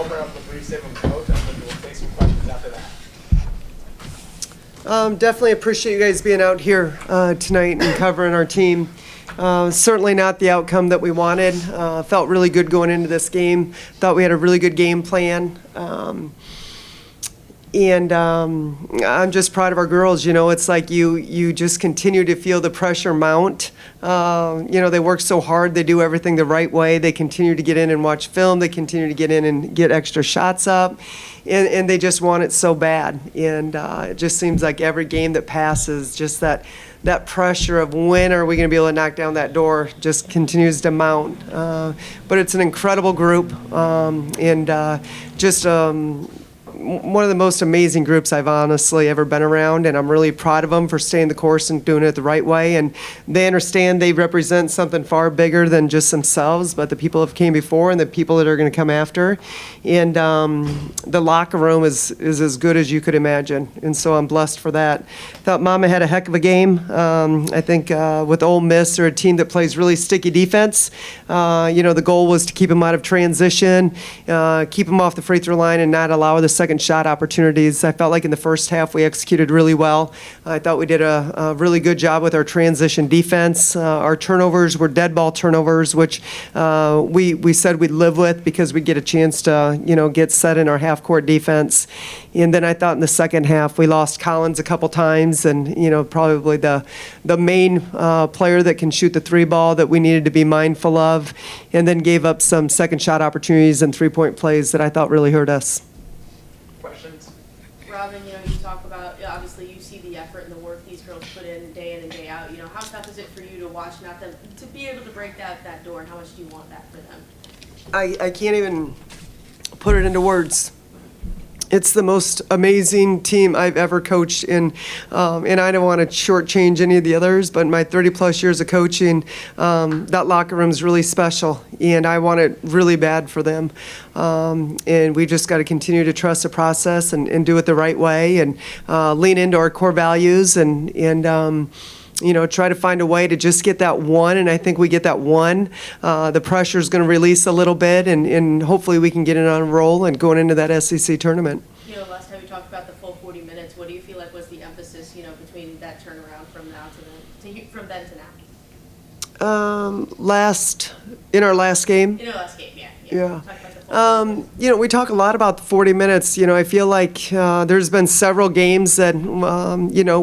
Open up the brief statement from coach, and then we'll take some questions after that. Definitely appreciate you guys being out here tonight and covering our team. Certainly not the outcome that we wanted. Felt really good going into this game. Thought we had a really good game plan. And I'm just proud of our girls. You know, it's like you just continue to feel the pressure mount. They work so hard. They do everything the right way. They continue to get in and watch film. They continue to get in and get extra shots up. And they just want it so bad. And it just seems like every game that passes, just that pressure of when are we going to be able to knock down that door just continues to mount. But it's an incredible group. One of the most amazing groups I've honestly ever been around, and I'm really proud of them for staying the course and doing it the right way. And they understand they represent something far bigger than just themselves, but the people that came before and the people that are going to come after. And the locker room is as good as you could imagine, and so I'm blessed for that. Thought Mama had a heck of a game. I think with Ole Miss, they're a team that plays really sticky defense. The goal was to keep them out of transition, keep them off the free throw line, and not allow the second shot opportunities. I felt like in the first half we executed really well. I thought we did a really good job with our transition defense. Our turnovers were dead ball turnovers, which we said we'd live with because we'd get a chance to get set in our half court defense. And then I thought in the second half we lost Collins a couple times, and probably the main player that can shoot the three ball that we needed to be mindful of, and then gave up some second shot opportunities and 3-point plays that I thought really hurt us. Robin, you talk about, obviously you see the effort and the work these girls put in and day out. How tough is it for you to watch them to be able to break that door, and how much do you want that for them? I can't even put it into words. It's the most amazing team I've ever coached in, and I don't want to shortchange any of the others, but in my 30-plus years of coaching, that locker room is really special, and I want it really bad for them. And we just got to continue to trust the process and do it the right way, and lean into our core values and try to find a way to just get that one, and I think we get that one. The pressure is going to release a little bit, and hopefully we can get it on a roll and going into that SEC tournament. Last time we talked about the full 40 minutes, what do you feel like was the emphasis, between that turnaround from then to now? In our last game? In our last game, yeah. Yeah. Talk about the full 40 minutes. We talk a lot about the 40 minutes. I feel like there's been several games that,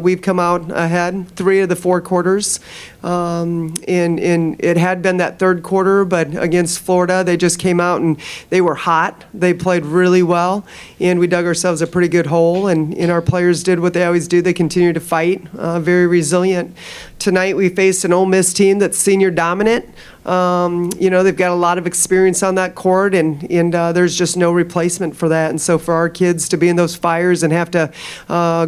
we've come out ahead, 3 of the 4 quarters. And it had been that third quarter, but against Florida, they just came out and they were hot. They played really well, and we dug ourselves a pretty good hole, and our players did what they always do. They continue to fight, very resilient. Tonight, we faced an Ole Miss team that's senior dominant. They've got a lot of experience on that court, and there's just no replacement for that. And so for our kids to be in those fires and have to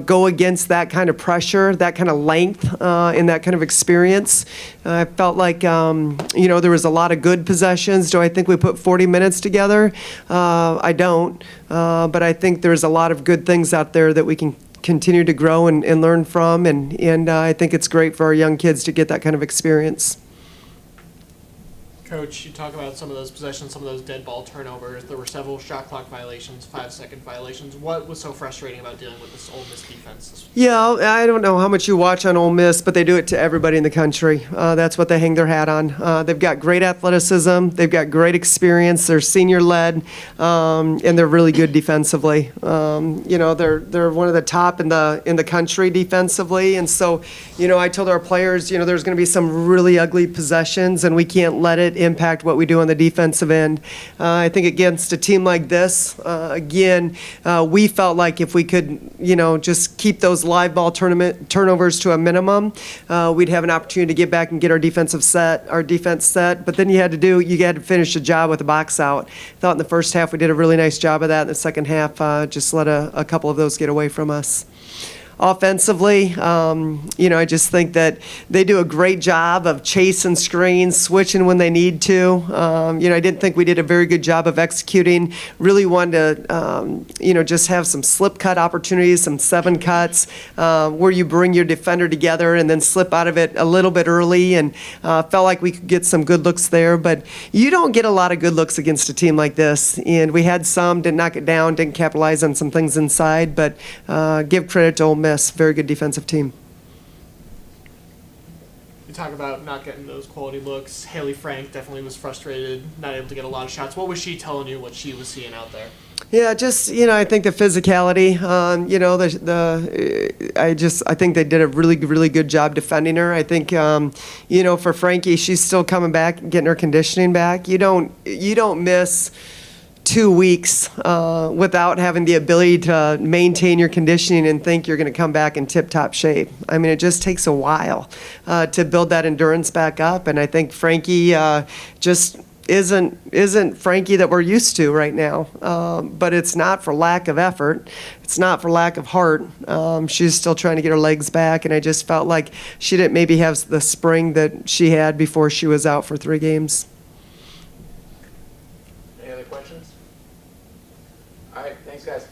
go against that kind of pressure, that kind of length, and that kind of experience, I felt like, there was a lot of good possessions. Do I think we put 40 minutes together? I don't. But I think there's a lot of good things out there that we can continue to grow and learn from, and I think it's great for our young kids to get that kind of experience. Coach, you talk about some of those possessions, some of those dead ball turnovers. There were several shot clock violations, 5-second violations. What was so frustrating about dealing with this Ole Miss defense? Yeah, I don't know how much you watch on Ole Miss, but they do it to everybody in the country. That's what they hang their hat on. They've got great athleticism. They've got great experience. They're senior-led, and they're really good defensively. They're one of the top in the country defensively, and so, I told our players, there's going to be some really ugly possessions, and we can't let it impact what we do on the defensive end. I think against a team like this, we felt like if we could, just keep those live ball turnovers to a minimum, we'd have an opportunity to get back and get our defense set. But then you had to finish the job with a box out. I thought in the first half we did a really nice job of that. In the second half, just let a couple of those get away from us. offensively, I just think that they do a great job of chasing screens, switching when they need to. I didn't think we did a very good job of executing. Really wanted to, just have some slip cut opportunities, some 7 cuts, where you bring your defender together and then slip out of it a little bit early, and felt like we could get some good looks there. But you don't get a lot of good looks against a team like this, and we had some, didn't knock it down, didn't capitalize on some things inside, but give credit to Ole Miss, very good defensive team. You talk about not getting those quality looks. Haley Frank definitely was frustrated, not able to get a lot of shots. What was she telling you what she was seeing out there? Yeah, just, I think the physicality, I think they did a really, really good job defending her. I think, for Frankie, she's still coming back, getting her conditioning back. You don't miss 2 weeks without having the ability to maintain your conditioning and think you're going to come back in tip-top shape. I mean, it just takes a while to build that endurance back up, and I think Frankie just isn't Frankie that we're used to right now. But it's not for lack of effort. It's not for lack of heart. She's still trying to get her legs back, and I just felt like she didn't maybe have the spring that she had before she was out for 3 games. Any other questions? All right, thanks, guys.